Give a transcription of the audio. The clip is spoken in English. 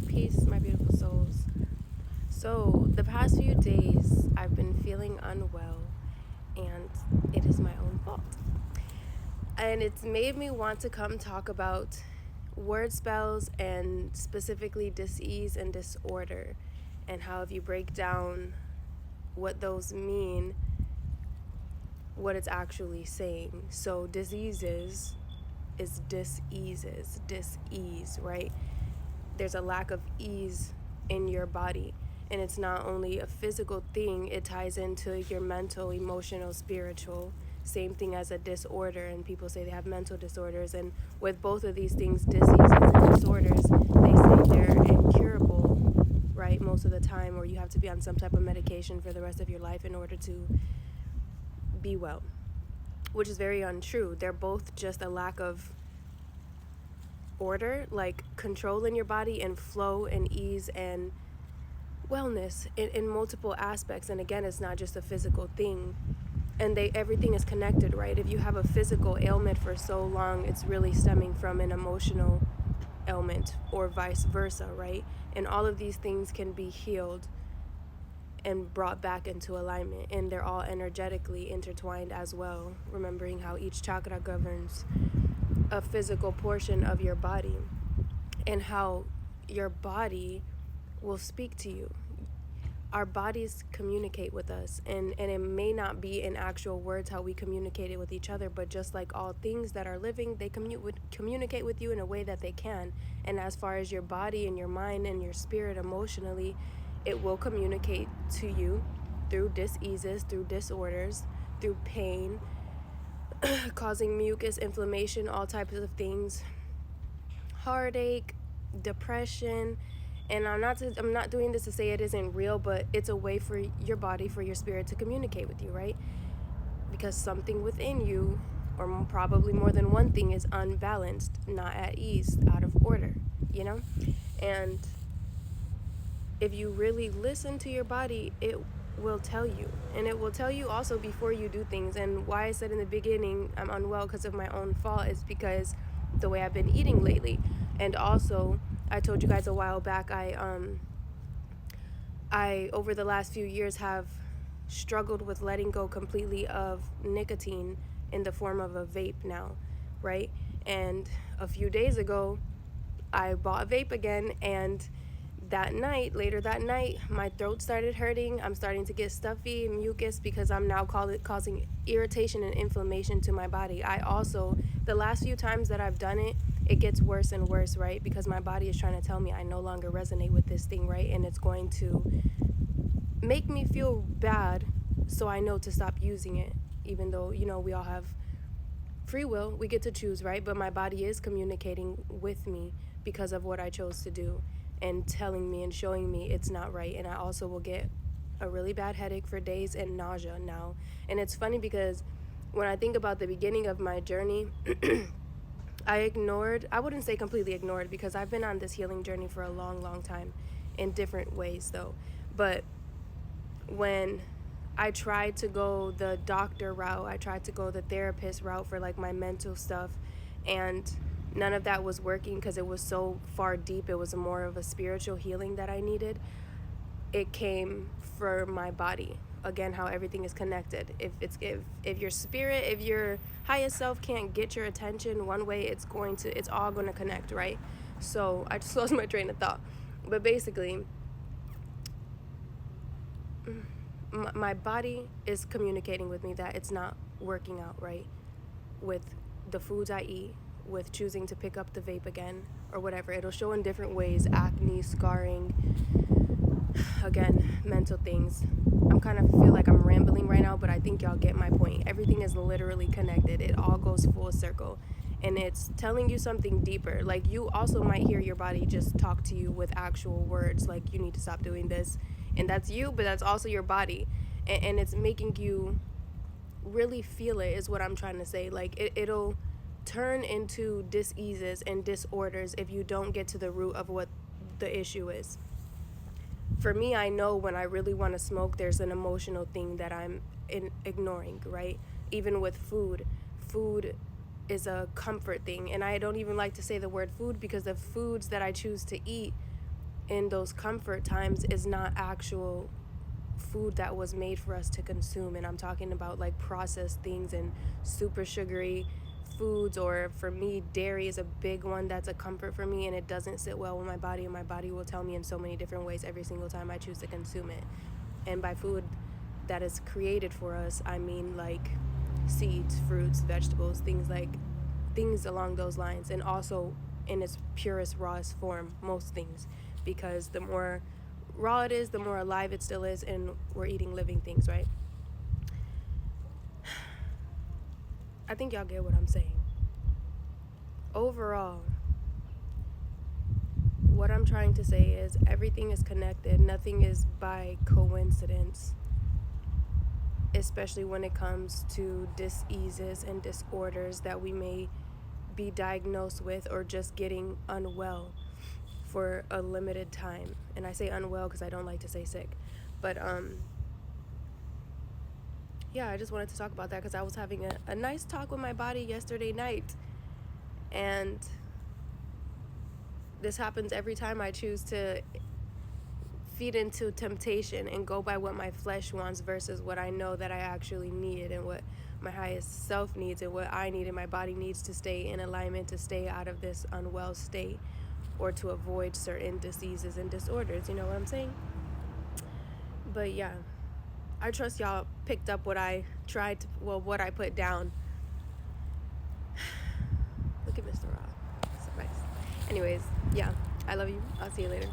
Peace, my beautiful souls. So, the past few days, I've been feeling unwell, and it is my own fault. And it's made me want to come talk about word spells and specifically dis-ease and disorder, and how, if you break down what those mean, what it's actually saying. So, diseases is dis-eases, dis-ease, right? There's a lack of ease in your body. And it's not only a physical thing, it ties into your mental, emotional, spiritual. Same thing as a disorder. And people say they have mental disorders. And with both of these things, diseases and disorders, they say they're incurable, right? Most of the time, or you have to be on some type of medication for the rest of your life in order to be well, which is very untrue. They're both just a lack of order, like control in your body and flow and ease and wellness in multiple aspects. And again, it's not just a physical thing, and everything is connected, right? If you have a physical ailment for so long, it's really stemming from an emotional ailment, or vice versa, right? And all of these things can be healed and brought back into alignment, and they're all energetically intertwined as well, remembering how each chakra governs a physical portion of your body, and how your body will speak to you. Our bodies communicate with us, and it may not be in actual words how we communicate it with each other, but just like all things that are living, they communicate with you in a way that they can. And as far as your body and your mind and your spirit emotionally, it will communicate to you through diseases, through disorders, through pain, causing mucus, inflammation, all types of things, heartache, depression. And I'm not doing this to say it isn't real, but it's a way for your body, for your spirit to communicate with you, right? Because something within you, or probably more than one thing, is unbalanced, not at ease, out of order, you know? And if you really listen to your body, it will tell you. And it will tell you also before you do things. And why I said in the beginning I'm unwell because of my own fault is because the way I've been eating lately. And also, I told you guys a while back, I over the last few years have struggled with letting go completely of nicotine in the form of a vape now, right? And a few days ago, I bought a vape again, and later that night, my throat started hurting. I'm starting to get stuffy, mucus, because I'm now causing irritation and inflammation to my body. I also, the last few times that I've done it, it gets worse and worse, right? Because my body is trying to tell me I no longer resonate with this thing, right? And it's going to make me feel bad, so I know to stop using it, even though, we all have free will, we get to choose, right? But my body is communicating with me because of what I chose to do, and telling me and showing me it's not right. And I also will get a really bad headache for days and nausea now. And it's funny because when I think about the beginning of my journey, I wouldn't say completely ignored, because I've been on this healing journey for a long, long time in different ways though. But when I tried to go the doctor route, I tried to go the therapist route for like my mental stuff, and none of that was working because it was so far deep. It was more of a spiritual healing that I needed. It came for my body. Again, how everything is connected. If your spirit, if your highest self can't get your attention one way, it's all going to connect, right? So I just lost my train of thought. But basically, my body is communicating with me that it's not working out right with the foods I eat, with choosing to pick up the vape again, or whatever. It'll show in different ways: acne, scarring, again, mental things. I'm kind of feel like I'm rambling right now, but I think y'all get my point. Everything is literally connected. It all goes full circle. And it's telling you something deeper. Like, you also might hear your body just talk to you with actual words, like, you need to stop doing this. And that's you, but that's also your body. And it's making you really feel it, is what I'm trying to say. Like, it'll turn into diseases and disorders if you don't get to the root of what the issue is. For me, I know when I really want to smoke, there's an emotional thing that I'm ignoring, right? Even with food, is a comfort thing. And I don't even like to say the word food, because the foods that I choose to eat in those comfort times is not actual food that was made for us to consume. And I'm talking about like processed things and super sugary foods, or for me, dairy is a big one that's a comfort for me, and it doesn't sit well with my body, and my body will tell me in so many different ways every single time I choose to consume it. And by food that is created for us, I mean like seeds, fruits, vegetables, things along those lines, and also in its purest, rawest form, most things, because the more raw it is, the more alive it still is, and we're eating living things, right? I think y'all get what I'm saying. Overall, what I'm trying to say is everything is connected. Nothing is by coincidence, especially when it comes to diseases and disorders that we may be diagnosed with, or just getting unwell for a limited time. And I say unwell because I don't like to say sick. But yeah, I just wanted to talk about that because I was having a nice talk with my body yesterday night. And this happens every time I choose to feed into temptation and go by what my flesh wants versus what I know that I actually need, and what my highest self needs, and what I need and my body needs to stay in alignment, to stay out of this unwell state, or to avoid certain diseases and disorders. You know what I'm saying? But yeah, I trust y'all picked up what I what I put down. Look at Mr. Rob. So nice. Anyways, yeah, I love you. I'll see you later.